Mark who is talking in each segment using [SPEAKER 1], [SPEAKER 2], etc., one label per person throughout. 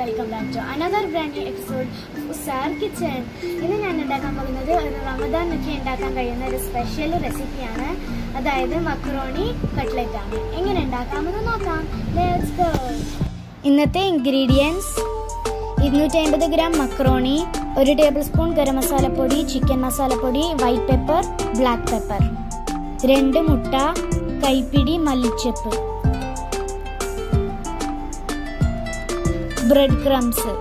[SPEAKER 1] welcome back to another brand new episode of Usar Kitchen. ഇന്ന് ഞാൻ ഉണ്ടാക്കാൻ പോകുന്നത് ഒരു റമദാനൊക്കെ ഉണ്ടാക്കാൻ കഴിയുന്ന ഒരു സ്പെഷ്യൽ റെസിപ്പിയാണ്. അതായത് മക്രോണി കട്ട്ലറ്റ് ആണ്. എങ്ങനെ ഉണ്ടാക്കാമെന്ന് നോക്കാം. Let's go. ഇന്നത്തെ ingredients 250 gram macaroni, 1 tablespoon ഗരം മസാലപ്പൊടി, ചിക്കൻ മസാലപ്പൊടി, വൈറ്റ് പെപ്പർ, ബ്ലാക്ക് പെപ്പർ, 2 മുട്ട, കൈപ്പിടി മല്ലിച്ചപ്പ്, ബ്രെഡ് ക്രംസ്,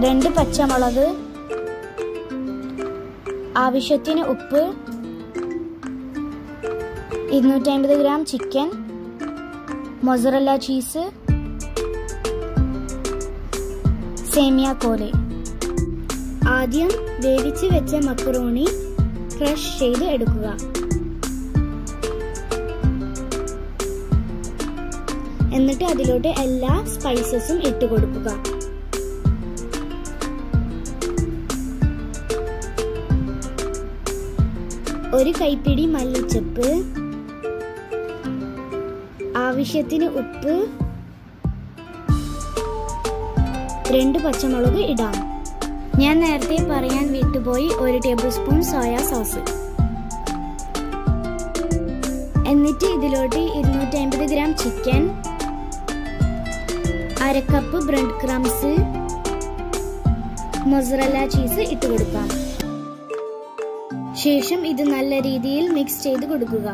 [SPEAKER 1] 2 പച്ചമുളക്, ആവശ്യത്തിന് ഉപ്പ്, 250 ഗ്രാം ചിക്കൻ, മൊസറല്ല ചീസ്, സേമിയ കോലെ. ആദ്യം വേവിച്ച് വെച്ച മക്രോണി ക്രഷ് ചെയ്ത് എടുക്കുക. എന്നിട്ട് അതിലോട്ട് എല്ലാ സ്പൈസസും ഇട്ട് കൊടുക്കുക. ഒരു കൈപ്പിടി മല്ലിച്ചപ്പ്, ആവശ്യത്തിന് ഉപ്പ്, 2 പച്ചമുളക് ഇടാം. ഞാൻ നേരത്തെ പറയാൻ വിട്ടുപോയി, 1 ടേബിൾ സ്പൂൺ സോയാ സോസ്. എന്നിട്ട് ഇതിലോട്ട് 250 gram chicken, 1/2 cup bread crumbs, mozzarella cheese ഇട്ട് കൊടുക്കാം. ശേഷം ഇത് നല്ല രീതിയിൽ മിക്സ് ചെയ്ത് കൊടുക്കുക.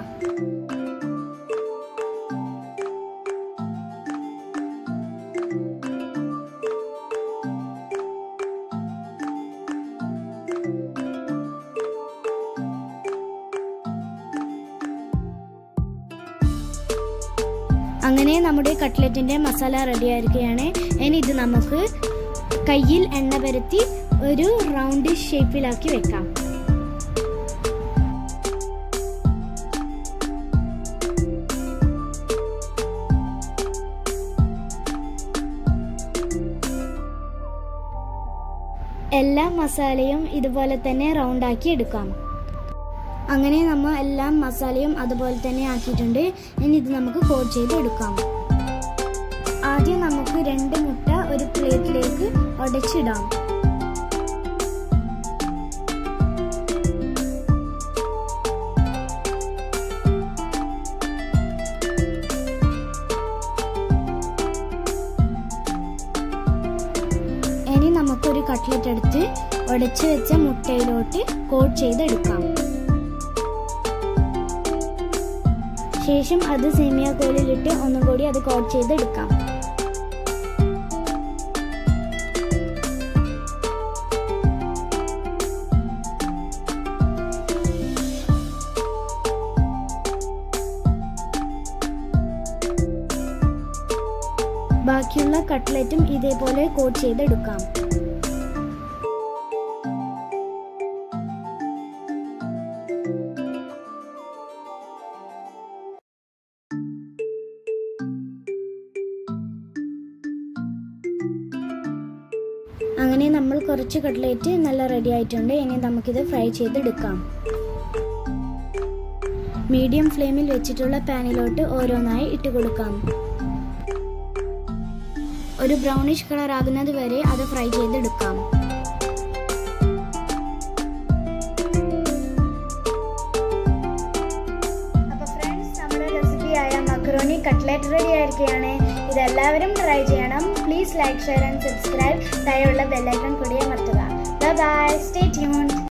[SPEAKER 1] അങ്ങനെ നമ്മുടെ കട്ട്ലറ്റിന്റെ മസാല റെഡി ആയിരിക്കുകയാണ്. ഇനി ഇത് നമുക്ക് കയ്യിൽ എണ്ണ പരത്തി ഒരു റൗണ്ട് ഷേപ്പിലാക്കി വെക്കാം. എല്ലാ മസാലയും ഇതുപോലെ തന്നെ റൗണ്ട് ആക്കി എടുക്കാം. അങ്ങനെ നമ്മൾ എല്ലാ മസാലയും അതുപോലെ തന്നെ ആക്കിയിട്ടുണ്ട്. ഇനി ഇത് നമുക്ക് കോട്ട് ചെയ്ത് എടുക്കാം. ആദ്യം നമുക്ക് 2 മുട്ട ഒരു പ്ലേറ്റിലേക്ക് ഉടച്ചിടാം. ഇനി നമുക്കൊരു കട്ട്ലറ്റ് എടുത്ത് ഉടച്ചു വെച്ച മുട്ടയിലോട്ട് കോട്ട് ചെയ്തെടുക്കാം. ശേഷം അത് സേമിയ കോലിലിട്ട് ഒന്നും കൂടി അത് കോട്ട് ചെയ്തെടുക്കാം. ബാക്കിയുള്ള കട്ട്ലറ്റും ഇതേപോലെ കോട്ട് ചെയ്തെടുക്കാം. അങ്ങനെ നമ്മൾ കുറച്ച് കട്ട്ലറ്റ് നല്ല റെഡി ആയിട്ടുണ്ട്. ഇനി നമുക്കിത് ഫ്രൈ ചെയ്തെടുക്കാം. മീഡിയം ഫ്ലെയിമിൽ വെച്ചിട്ടുള്ള പാനിലോട്ട് ഓരോന്നായി ഇട്ട് കൊടുക്കാം. ഒരു ബ്രൗണിഷ് കളർ ആകുന്നത് വരെ അത് ഫ്രൈ ചെയ്തെടുക്കാം. അപ്പോൾ ഫ്രണ്ട്സ്, നമ്മുടെ റെസിപ്പിയായ മക്രോണി കട്ട്ലറ്റ് റെഡി ആയിരിക്കുകയാണ്. ഇതെല്ലാവരും ട്രൈ ചെയ്യണം. Please like, share and subscribe. താഴെയുള്ള ബെൽ ഐക്കൺ കൂടി അമർത്തുക. Bye bye. Stay tuned.